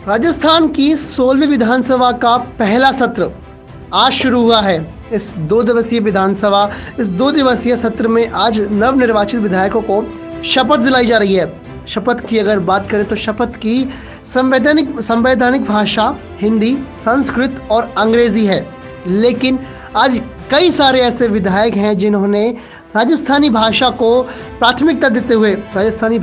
राजस्थान की 16वीं विधानसभा का पहला सत्र आज शुरू हुआ है। इस 2 दिवसीय सत्र में आज नवनिर्वाचित विधायकों को शपथ दिलाई जा रही है। शपथ की अगर बात करें तो शपथ की संवैधानिक भाषा हिंदी, संस्कृत और अंग्रेजी है। लेकिन आज कई सारे ऐसे विधायक हैं जिन्होंने राजस्थानी भाषा को प्राथमिकता देते हुए राजस्थानी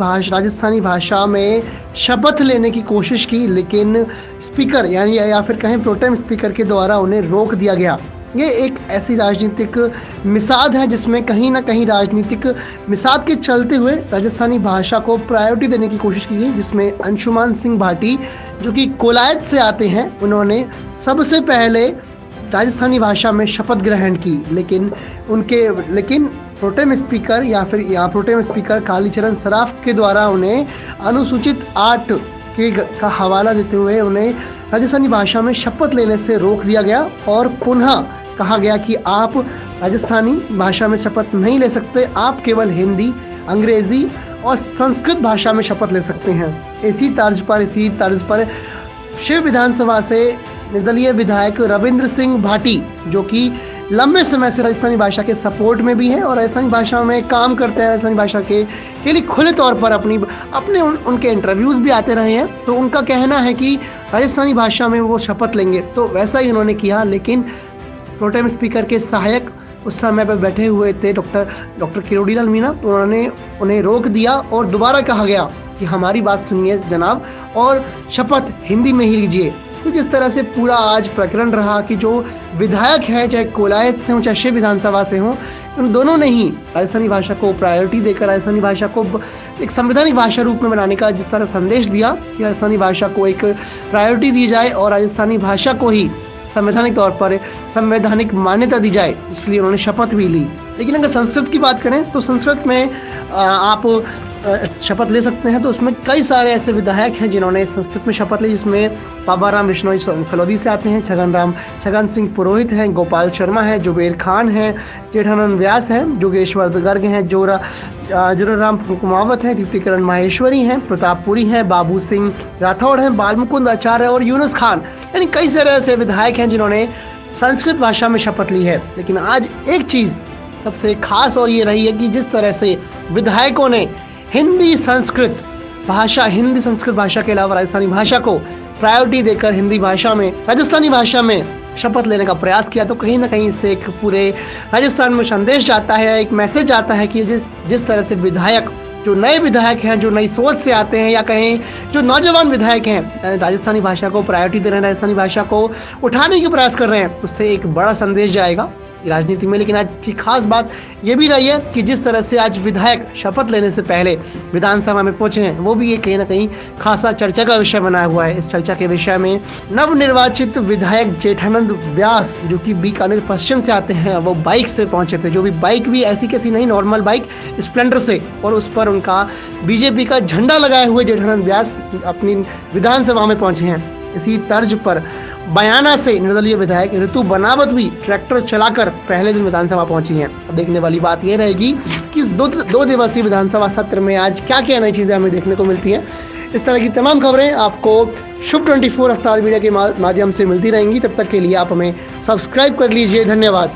भाषा में शपथ लेने की कोशिश की, लेकिन स्पीकर यानी या फिर कहें प्रोटेम स्पीकर के द्वारा उन्हें रोक दिया गया। ये एक ऐसी राजनीतिक मिसाद है जिसमें कहीं ना कहीं राजनीतिक मिसाद के चलते हुए राजस्थानी भाषा को प्रायोरिटी देने की कोशिश की गई, जिसमें अंशुमान सिंह भाटी जो कि कोलायत से आते हैं, उन्होंने सबसे पहले राजस्थानी भाषा में शपथ ग्रहण की। लेकिन प्रोटेम स्पीकर कालीचरण सराफ के द्वारा उन्हें अनुसूचित 8 का हवाला देते हुए उन्हें राजस्थानी भाषा में शपथ लेने से रोक दिया गया और पुनः कहा गया कि आप राजस्थानी भाषा में शपथ नहीं ले सकते, आप केवल हिंदी, अंग्रेजी और संस्कृत भाषा में शपथ ले सकते हैं। इसी तर्ज पर शिव विधानसभा से निर्दलीय विधायक रविंद्र सिंह भाटी जो कि लंबे समय से राजस्थानी भाषा के सपोर्ट में भी हैं और राजस्थानी भाषा में काम करते हैं, राजस्थानी भाषा के लिए खुले तौर पर उनके इंटरव्यूज भी आते रहे हैं, तो उनका कहना है कि राजस्थानी भाषा में वो शपथ लेंगे। तो वैसा ही उन्होंने किया, लेकिन प्रोटेम स्पीकर के सहायक उस समय पर बैठे हुए थे डॉक्टर किरोड़ीलाल मीणा, उन्होंने उन्हें रोक दिया और दोबारा कहा गया कि हमारी बात सुनिए जनाब और शपथ हिंदी में ही लीजिए। तो जिस तरह से पूरा आज प्रकरण रहा कि जो विधायक हैं, चाहे कोलायत से हों चाहे शिव विधानसभा से हों, उन दोनों ने ही राजस्थानी भाषा को प्रायोरिटी देकर राजस्थानी भाषा को एक संवैधानिक भाषा रूप में बनाने का जिस तरह संदेश दिया कि राजस्थानी भाषा को एक प्रायोरिटी दी जाए और राजस्थानी भाषा को ही संवैधानिक तौर पर संवैधानिक मान्यता दी जाए, इसलिए उन्होंने शपथ भी ली। लेकिन अगर संस्कृत की बात करें तो संस्कृत में आप शपथ ले सकते हैं, तो उसमें कई सारे ऐसे विधायक हैं जिन्होंने संस्कृत में शपथ ली, जिसमें बाबाराम बिश्नोई फलौदी से आते हैं, छगन सिंह पुरोहित हैं, गोपाल शर्मा है, जुबेर खान हैं, जेठानंद व्यास हैं, जोगेश्वर गर्ग हैं, जोराराम कुमावत हैं, दीप्तिकरण माहेश्वरी हैं, प्रतापपुरी हैं, बाबू सिंह राठौड़ हैं, बालमुकुंद आचार्य और यूनुस खान, यानी कई सारे ऐसे विधायक हैं जिन्होंने संस्कृत भाषा में शपथ ली है। लेकिन आज एक चीज़ सबसे खास और ये रही है कि जिस तरह से विधायकों ने हिंदी संस्कृत भाषा के अलावा राजस्थानी भाषा को प्रायोरिटी देकर हिंदी भाषा में राजस्थानी भाषा में शपथ लेने का प्रयास किया, तो कहीं ना कहीं इससे एक पूरे राजस्थान में संदेश जाता है, एक मैसेज जाता है कि जिस तरह से विधायक जो नए विधायक हैं, जो नई सोच से आते हैं या कहें जो नौजवान विधायक हैं, राजस्थानी भाषा को प्रायोरिटी दे रहे हैं, राजस्थानी भाषा को उठाने के प्रयास कर रहे हैं, उससे एक बड़ा संदेश जाएगा राजनीति में। लेकिन आज की खास बात ये भी रही है कि जिस तरह से आज विधायक शपथ लेने से पहले विधानसभा में पहुंचे हैं, वो भी ये कहीं ना कहीं खासा चर्चा का विषय बना हुआ है। इस चर्चा के विषय में नवनिर्वाचित विधायक जेठानंद व्यास जो कि बीकानेर पश्चिम से आते हैं, वो बाइक से पहुंचे थे, जो भी बाइक भी ऐसी कैसी नहीं, नॉर्मल बाइक स्प्लेंडर से, और उस पर उनका बीजेपी का झंडा लगाए हुए जेठानंद व्यास अपनी विधानसभा में पहुंचे हैं। इसी तर्ज पर बयाना से निर्दलीय विधायक ऋतु बनावत भी ट्रैक्टर चलाकर पहले दिन विधानसभा पहुंची हैं। अब देखने वाली बात यह रहेगी कि इस दो दिवसीय विधानसभा सत्र में आज क्या क्या नई चीज़ें हमें देखने को मिलती हैं। इस तरह की तमाम खबरें आपको शुभ 24 अवतार मीडिया के माध्यम से मिलती रहेंगी। तब तक के लिए आप हमें सब्सक्राइब कर लीजिए। धन्यवाद।